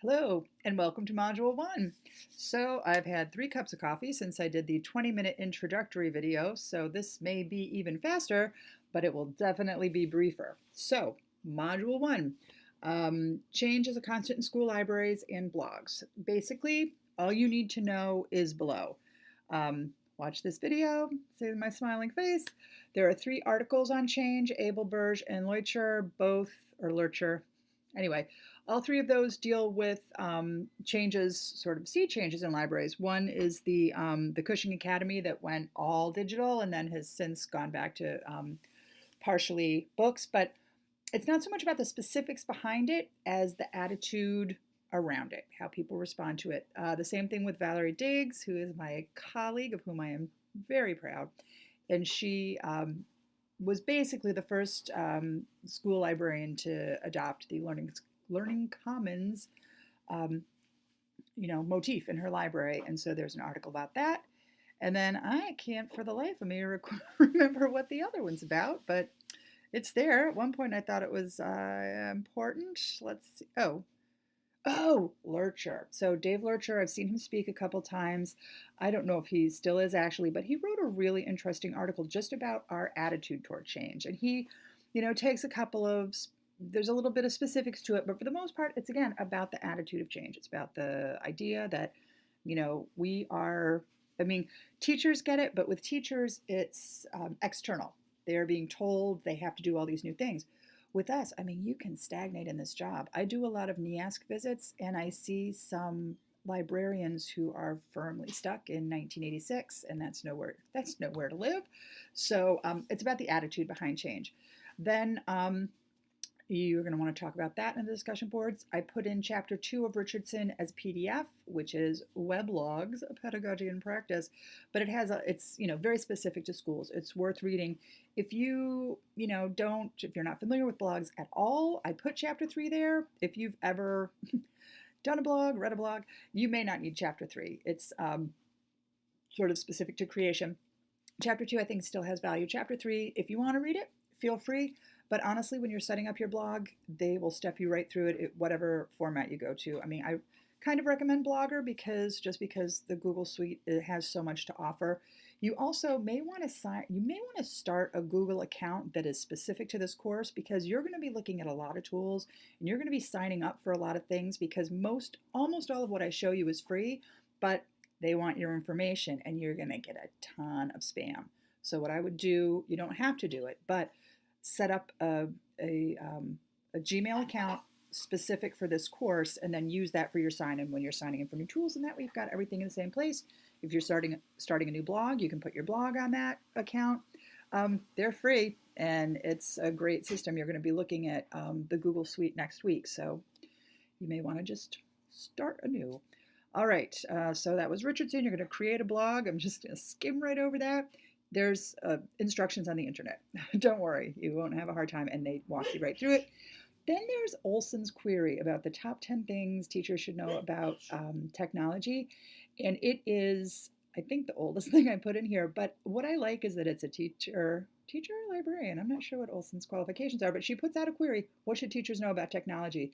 Hello and welcome to Module 1. So I've had 3 cups of coffee since I did the 20-minute introductory video, so this may be even faster, but it will definitely be briefer. So, Module 1, change is a constant in school libraries and blogs. Basically, all you need to know is below. Watch this video, see my smiling face. There are 3 articles on change, Abel, Burge, and Leuchter, Lurcher. Anyway, all 3 of those deal with changes, sort of sea changes in libraries. One is the Cushing Academy that went all digital and then has since gone back to partially books. But it's not so much about the specifics behind it as the attitude around it, how people respond to it. The same thing with Valerie Diggs, who is my colleague, of whom I am very proud. And she was basically the first school librarian to adopt the Learning Commons motif in her library. And so there's an article about that. And then I can't for the life of me remember what the other one's about, but it's there. At one point I thought it was important. Let's see. Oh, Lurcher. So Dave Lurcher, I've seen him speak a couple times. I don't know if he still is actually, but he wrote a really interesting article just about our attitude toward change. And he, takes a couple of, there's a little bit of specifics to it, but for the most part, it's again about the attitude of change. It's about the idea that, teachers get it, but with teachers, it's external. They're being told they have to do all these new things. With us, you can stagnate in this job. I do a lot of NEASC visits, and I see some librarians who are firmly stuck in 1986, and that's nowhere to live. So it's about the attitude behind change. Then you're going to want to talk about that in the discussion boards. I put in chapter 2 of Richardson as PDF, which is weblogs, pedagogy and practice, but it's very specific to schools. It's worth reading. If if you're not familiar with blogs at all, I put chapter 3 there. If you've ever done a blog, read a blog, you may not need chapter 3. It's sort of specific to creation. Chapter 2, I think, still has value. Chapter 3, if you want to read it, feel free. But honestly, when you're setting up your blog, they will step you right through it, whatever format you go to. I kind of recommend Blogger because the Google Suite has so much to offer. You also may want to start a Google account that is specific to this course because you're going to be looking at a lot of tools and you're going to be signing up for a lot of things because almost all of what I show you is free, but they want your information and you're going to get a ton of spam. So what I would do, you don't have to do it, but set up a Gmail account specific for this course and then use that for your sign-in when you're signing in for new tools, and that way you've got everything in the same place. If you're starting a new blog, you can put your blog on that account. They're free and it's a great system. You're going to be looking at the Google Suite next week, so you may want to just start anew. All right, so that was Richardson. You're going to create a blog. I'm just going to skim right over that. There's instructions on the internet. Don't worry, you won't have a hard time, and they walk you right through it. Then there's Olson's query about the top 10 things teachers should know about technology. And it is, I think, the oldest thing I put in here. But what I like is that it's a teacher librarian. I'm not sure what Olson's qualifications are, but she puts out a query. What should teachers know about technology?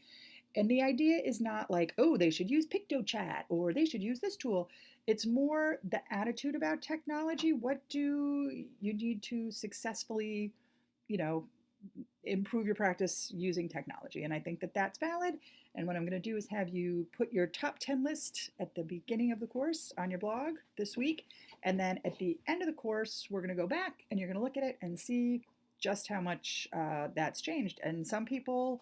And the idea is not like, oh, they should use PictoChat or they should use this tool. It's more the attitude about technology. What do you need to successfully, improve your practice using technology? And I think that that's valid. And what I'm going to do is have you put your top 10 list at the beginning of the course on your blog this week. And then at the end of the course, we're going to go back and you're going to look at it and see just how much that's changed. And some people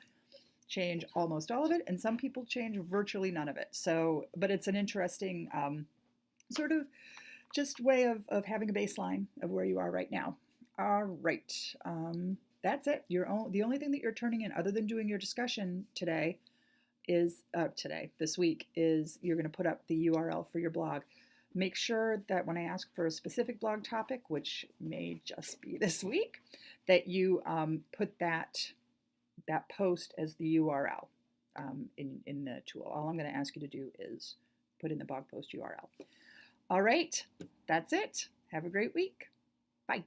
change almost all of it, and some people change virtually none of it. So, but it's an interesting sort of just way of having a baseline of where you are right now. All right, that's it. The only thing that you're turning in, other than doing your discussion this week, is you're going to put up the URL for your blog. Make sure that when I ask for a specific blog topic, which may just be this week, that you put that post as the URL in the tool. All I'm going to ask you to do is put in the blog post URL. All right, that's it. Have a great week. Bye.